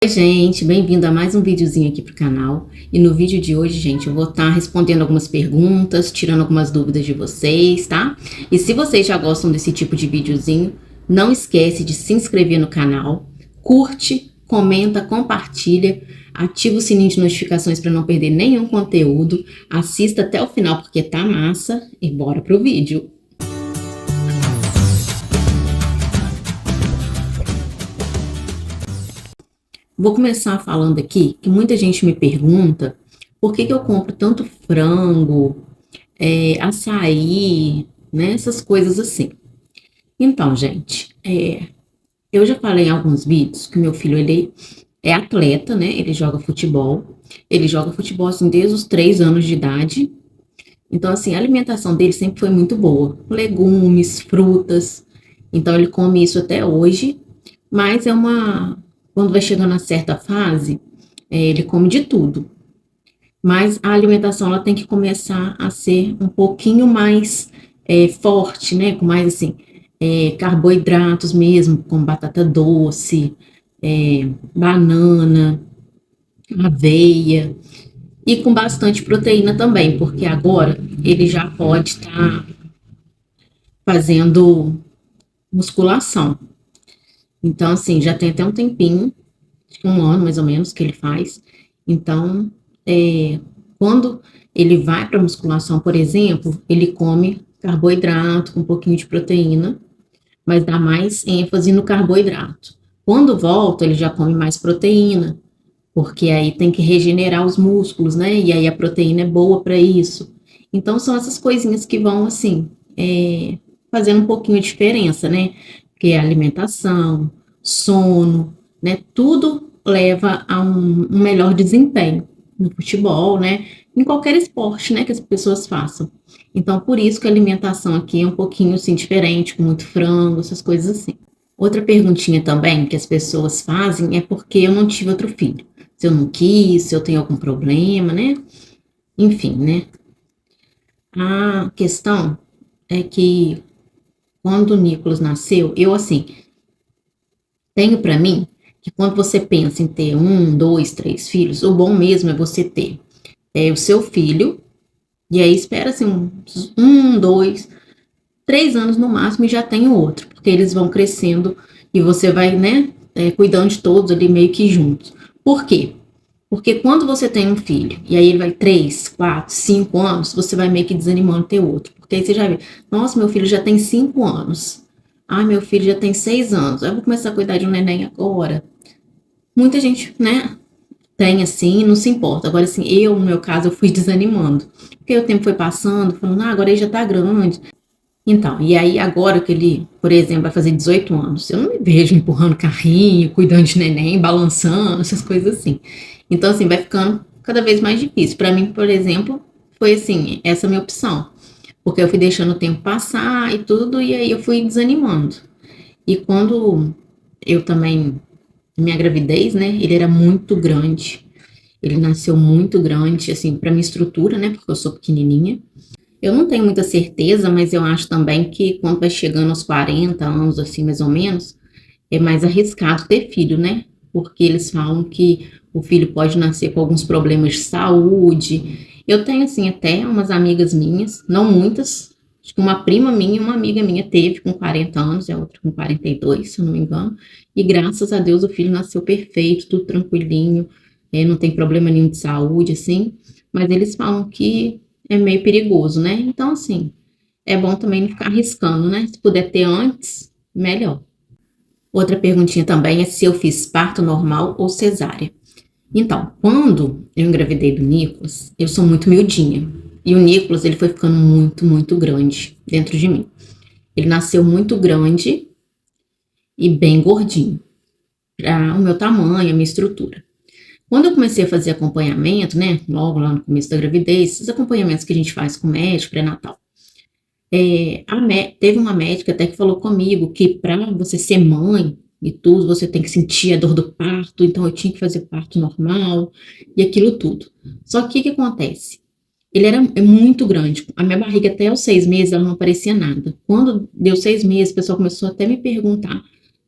Oi, gente, bem-vindo a mais um videozinho aqui pro canal. E no vídeo de hoje, gente, eu vou estar respondendo algumas perguntas, tirando algumas dúvidas de vocês, tá? E se vocês já gostam desse tipo de videozinho, não esquece de se inscrever no canal, curte, comenta, compartilha, ativa o sininho de notificações para não perder nenhum conteúdo, assista até o final porque tá massa e bora pro vídeo. Vou começar falando aqui que muita gente me pergunta por que eu compro tanto frango, açaí, né, essas coisas assim. Então, gente, eu já falei em alguns vídeos que meu filho, ele é atleta, né, ele joga futebol assim desde os 3 anos de idade. Então, assim, a alimentação dele sempre foi muito boa, legumes, frutas, então ele come isso até hoje, mas quando vai chegando a certa fase, ele come de tudo. Mas a alimentação ela tem que começar a ser um pouquinho mais forte, né? Com mais assim, carboidratos mesmo, como batata doce, banana, aveia e com bastante proteína também, porque agora ele já pode estar fazendo musculação. Então, assim, já tem até um tempinho, acho que 1 ano mais ou menos que ele faz. Então, quando ele vai para musculação, por exemplo, ele come carboidrato com um pouquinho de proteína, mas dá mais ênfase no carboidrato. Quando volta, ele já come mais proteína, porque aí tem que regenerar os músculos, né? E aí a proteína é boa para isso. Então, são essas coisinhas que vão, assim, fazendo um pouquinho de diferença, né? Porque a alimentação, sono, né? Tudo leva a um melhor desempenho no futebol, né? Em qualquer esporte, né? Que as pessoas façam. Então, por isso que a alimentação aqui é um pouquinho, assim, diferente, com muito frango, essas coisas assim. Outra perguntinha também que as pessoas fazem é porque eu não tive outro filho. Se eu não quis, se eu tenho algum problema, né? Enfim, né? A questão é que quando o Nicolas nasceu, eu assim, tenho para mim que quando você pensa em ter 1, 2, 3 filhos, o bom mesmo é você ter o seu filho, e aí espera assim uns 1, 2, 3 anos no máximo e já tem o outro, porque eles vão crescendo e você vai, né, cuidando de todos ali meio que juntos. Por quê? Porque quando você tem um filho, e aí ele vai 3, 4, 5 anos, você vai meio que desanimando ter outro. Porque aí você já vê, nossa, meu filho já tem 5 anos. Ai, meu filho já tem 6 anos. Eu vou começar a cuidar de um neném agora. Muita gente, né, tem assim, não se importa. Agora, assim, eu, no meu caso, eu fui desanimando. Porque o tempo foi passando, falando, agora ele já tá grande. Então, e aí agora que ele, por exemplo, vai fazer 18 anos, eu não me vejo empurrando carrinho, cuidando de neném, balançando, essas coisas assim. Então, assim, vai ficando cada vez mais difícil. Para mim, por exemplo, foi assim, essa minha opção. Porque eu fui deixando o tempo passar e tudo, e aí eu fui desanimando. E quando eu também, minha gravidez, né, ele era muito grande. Ele nasceu muito grande, assim, para minha estrutura, né, porque eu sou pequenininha. Eu não tenho muita certeza, mas eu acho também que quando vai chegando aos 40 anos, assim, mais ou menos, é mais arriscado ter filho, né? Porque eles falam que o filho pode nascer com alguns problemas de saúde. Eu tenho, assim, até umas amigas minhas, não muitas, acho que uma prima minha e uma amiga minha teve com 40 anos, e a outra com 42, se eu não me engano. E graças a Deus o filho nasceu perfeito, tudo tranquilinho, não tem problema nenhum de saúde, assim. Mas eles falam que é meio perigoso, né? Então, assim, é bom também não ficar arriscando, né? Se puder ter antes, melhor. Outra perguntinha também é se eu fiz parto normal ou cesárea. Então, quando eu engravidei do Nicolas, eu sou muito miudinha. E o Nicolas, ele foi ficando muito, muito grande dentro de mim. Ele nasceu muito grande e bem gordinho, para o meu tamanho, a minha estrutura. Quando eu comecei a fazer acompanhamento, né, logo lá no começo da gravidez, esses acompanhamentos que a gente faz com o médico pré-natal, teve uma médica até que falou comigo que para você ser mãe e tudo, você tem que sentir a dor do parto, então eu tinha que fazer parto normal e aquilo tudo. Só que o que acontece? Ele era muito grande. A minha barriga até aos 6 meses ela não aparecia nada. Quando deu 6 meses, o pessoal começou até a me perguntar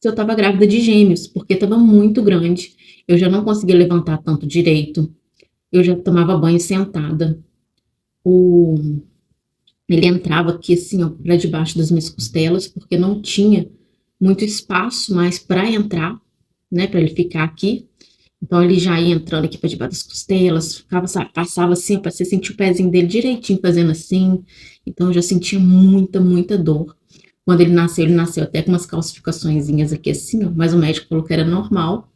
se eu estava grávida de gêmeos, porque estava muito grande. eu já não conseguia levantar tanto direito, eu já tomava banho sentada. O, ele entrava aqui assim, ó, para debaixo das minhas costelas, porque não tinha muito espaço mais para entrar, né, para ele ficar aqui. Então ele já ia entrando aqui para debaixo das costelas, ficava, sabe, passava assim, para você sentir o pezinho dele direitinho fazendo assim. Então eu já sentia muita, muita dor. Quando ele nasceu até com umas calcificaçõezinhas aqui assim, ó, mas o médico falou que era normal,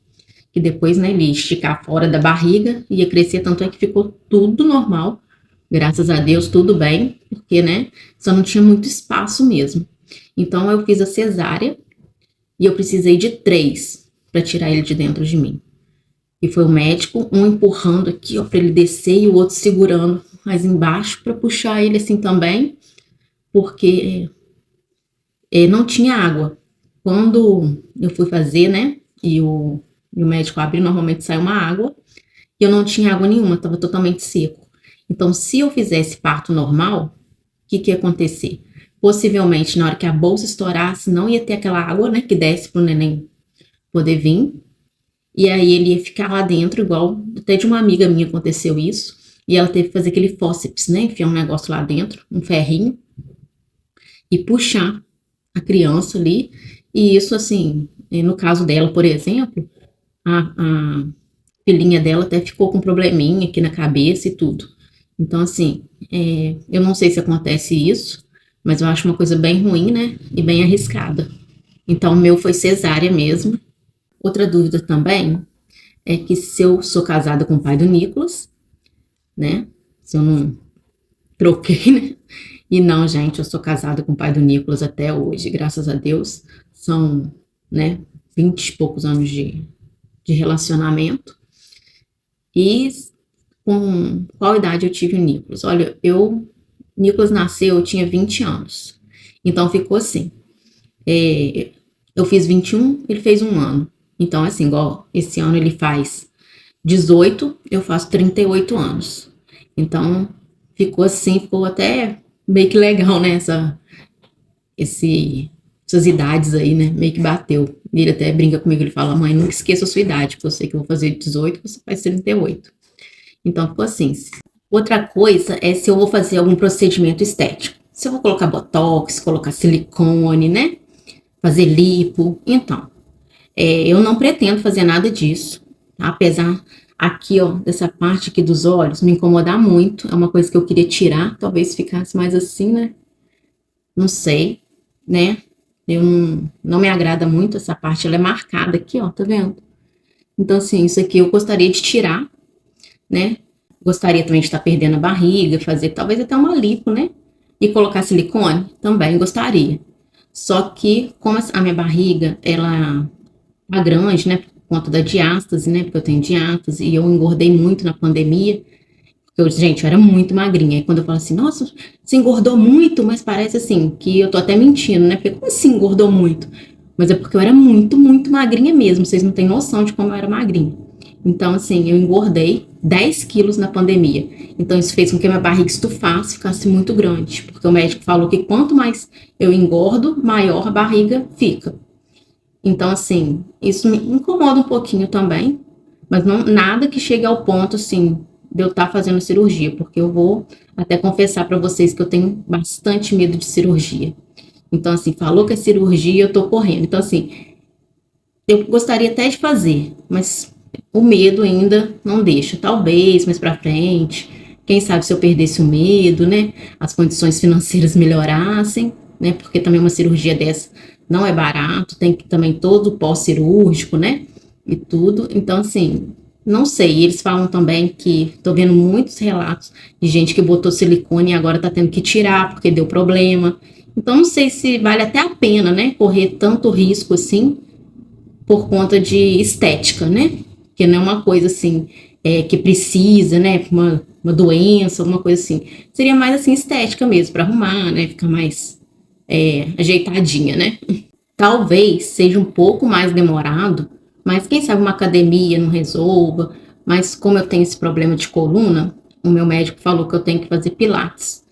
que depois, né, ele ia esticar fora da barriga, ia crescer, tanto é que ficou tudo normal. Graças a Deus, tudo bem, porque, né, só não tinha muito espaço mesmo. Então eu fiz a cesárea e eu precisei de 3 para tirar ele de dentro de mim. E foi o médico, um empurrando aqui, ó, para ele descer e o outro segurando mais embaixo para puxar ele assim também, porque não tinha água. Quando eu fui fazer, né, e o médico abriu, normalmente sai uma água, e eu não tinha água nenhuma, estava totalmente seco. Então, se eu fizesse parto normal, o que ia acontecer? Possivelmente, na hora que a bolsa estourasse, não ia ter aquela água, né, que desce para o neném poder vir, e aí ele ia ficar lá dentro, igual até de uma amiga minha aconteceu isso, e ela teve que fazer aquele fórceps, né, enfiar um negócio lá dentro, um ferrinho, e puxar a criança ali, e isso assim, no caso dela, por exemplo, a filhinha dela até ficou com um probleminha aqui na cabeça e tudo. Então assim, eu não sei se acontece isso, mas eu acho uma coisa bem ruim, né, e bem arriscada. Então o meu foi cesárea mesmo. Outra dúvida também é que se eu sou casada com o pai do Nicolas, né, se eu não troquei, né, e não, gente, eu sou casada com o pai do Nicolas até hoje, graças a Deus, são, né, 20 e poucos anos de relacionamento. E com qual idade eu tive o Nicolas? Olha, Nicolas nasceu, eu tinha 20 anos. Então ficou assim. Eu fiz 21, ele fez 1 ano. Então, assim, igual esse ano ele faz 18, eu faço 38 anos. Então, ficou assim, ficou até meio que legal, né? Essas idades aí, né? Meio que bateu. Ele até brinca comigo, ele fala, mãe, nunca esqueça a sua idade, porque eu sei que eu vou fazer 18, você faz 38. Então, ficou assim. Outra coisa é se eu vou fazer algum procedimento estético. Se eu vou colocar botox, colocar silicone, né? Fazer lipo. Então, eu não pretendo fazer nada disso. Tá? Apesar aqui, ó, dessa parte aqui dos olhos me incomodar muito. É uma coisa que eu queria tirar. Talvez ficasse mais assim, né? Não sei, né? Não me agrada muito essa parte. Ela é marcada aqui, ó, tá vendo? Então, assim, isso aqui eu gostaria de tirar, né? Gostaria também de estar perdendo a barriga, fazer talvez até uma lipo, né? E colocar silicone, também gostaria. Só que, como a minha barriga, ela tá grande, né? Por conta da diástase, né? Porque eu tenho diástase e eu engordei muito na pandemia. Gente, eu era muito magrinha. E quando eu falo assim, nossa, você engordou muito, mas parece assim, que eu tô até mentindo, né? Porque como assim engordou muito? Mas é porque eu era muito, muito magrinha mesmo. Vocês não têm noção de como eu era magrinha. Então, assim, eu engordei 10 quilos na pandemia. Então, isso fez com que a minha barriga estufasse, ficasse muito grande. Porque o médico falou que quanto mais eu engordo, maior a barriga fica. Então, assim, isso me incomoda um pouquinho também. Mas não, nada que chegue ao ponto, assim, de eu estar fazendo cirurgia. Porque eu vou até confessar para vocês que eu tenho bastante medo de cirurgia. Então, assim, falou que é cirurgia, eu tô correndo. Então, assim, eu gostaria até de fazer, mas o medo ainda não deixa. Talvez mais pra frente, quem sabe se eu perdesse o medo, né? As condições financeiras melhorassem, né? Porque também uma cirurgia dessa não é barato, tem que também todo o pós-cirúrgico, né? E tudo. Então, assim, não sei. Eles falam também que tô vendo muitos relatos de gente que botou silicone e agora tá tendo que tirar porque deu problema. Então, não sei se vale até a pena, né? Correr tanto risco assim por conta de estética, né? Que não é uma coisa assim, que precisa, né? Uma doença, alguma coisa assim. Seria mais assim, estética mesmo, para arrumar, né? Ficar mais ajeitadinha, né? Talvez seja um pouco mais demorado, mas quem sabe uma academia não resolva. Mas como eu tenho esse problema de coluna, o meu médico falou que eu tenho que fazer pilates.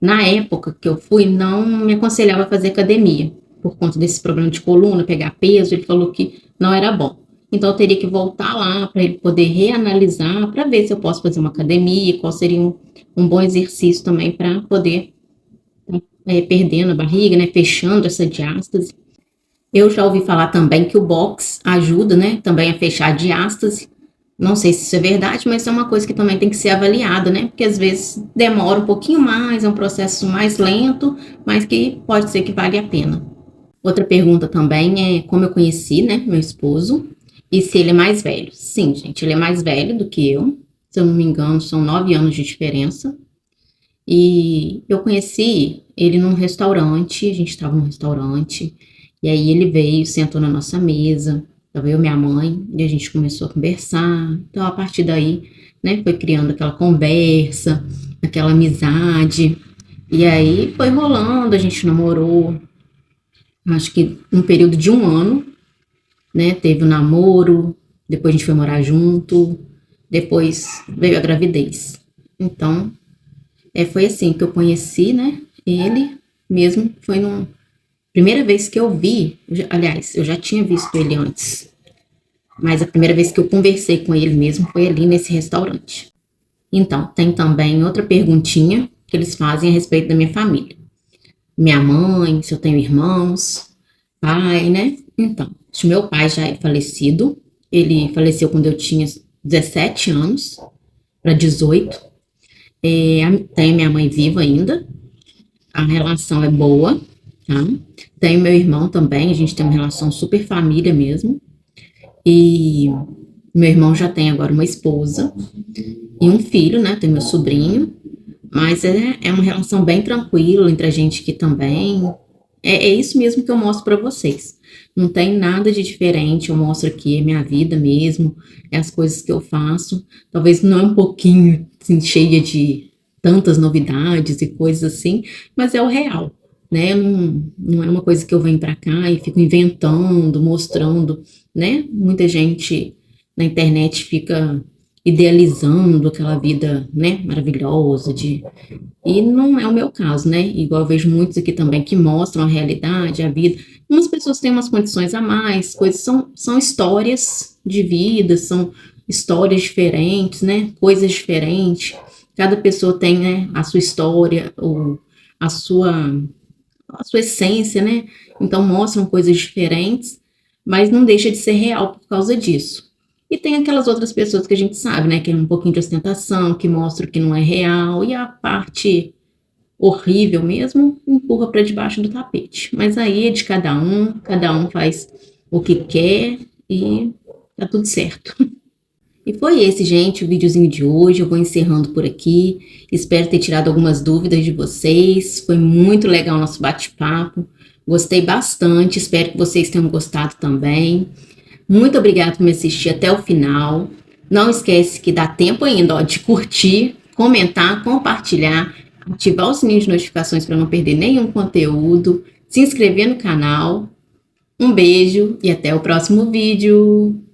Na época que eu fui, não me aconselhava a fazer academia, por conta desse problema de coluna, pegar peso, ele falou que não era bom. Então eu teria que voltar lá para ele poder reanalisar, para ver se eu posso fazer uma academia, qual seria um bom exercício também para poder perdendo a barriga, né, fechando essa diástase. Eu já ouvi falar também que o box ajuda, né, também a fechar a diástase. Não sei se isso é verdade, mas é uma coisa que também tem que ser avaliada, né? Porque às vezes demora um pouquinho mais, é um processo mais lento, mas que pode ser que vale a pena. Outra pergunta também é como eu conheci, né, meu esposo, e se ele é mais velho. Sim, gente, ele é mais velho do que eu. Se eu não me engano, são 9 anos de diferença. E eu conheci ele num restaurante, a gente estava num restaurante, e aí ele veio, sentou na nossa mesa, estava eu e minha mãe, e a gente começou a conversar. Então, a partir daí, né, foi criando aquela conversa, aquela amizade, e aí foi rolando, a gente namorou, acho que um período de 1 ano, né, teve o namoro, depois a gente foi morar junto, depois veio a gravidez. Então, foi assim que eu conheci, né, ele mesmo, foi numa primeira vez que eu vi, aliás, eu já tinha visto ele antes, mas a primeira vez que eu conversei com ele mesmo foi ali nesse restaurante. Então, tem também outra perguntinha que eles fazem a respeito da minha família. Minha mãe, se eu tenho irmãos, pai, né? Então, o meu pai já é falecido, ele faleceu quando eu tinha 17 anos, para 18. Tenho minha mãe viva ainda, a relação é boa, tá? Tenho meu irmão também, a gente tem uma relação super família mesmo. E meu irmão já tem agora uma esposa e um filho, né? Tem meu sobrinho, mas é uma relação bem tranquila entre a gente aqui também. É isso mesmo que eu mostro para vocês. Não tem nada de diferente, eu mostro aqui a minha vida mesmo, é as coisas que eu faço. Talvez não é um pouquinho assim, cheia de tantas novidades e coisas assim, mas é o real, né? Não é uma coisa que eu venho para cá e fico inventando, mostrando, né? Muita gente na internet fica idealizando aquela vida, né, maravilhosa e não é o meu caso, né? Igual eu vejo muitos aqui também que mostram a realidade, a vida. Umas pessoas têm umas condições a mais, coisas são histórias de vida, são histórias diferentes, né? Coisas diferentes. Cada pessoa tem, né, a sua história, a sua, a sua essência, né? Então mostram coisas diferentes, mas não deixa de ser real por causa disso. E tem aquelas outras pessoas que a gente sabe, né, que é um pouquinho de ostentação, que mostra que não é real, e a parte horrível mesmo empurra para debaixo do tapete. Mas aí é de cada um faz o que quer e tá tudo certo. E foi esse, gente, o videozinho de hoje. Eu vou encerrando por aqui. Espero ter tirado algumas dúvidas de vocês. Foi muito legal o nosso bate-papo. Gostei bastante. Espero que vocês tenham gostado também. Muito obrigada por me assistir até o final. Não esquece que dá tempo ainda, ó, de curtir, comentar, compartilhar, ativar o sininho de notificações para não perder nenhum conteúdo, se inscrever no canal. Um beijo e até o próximo vídeo.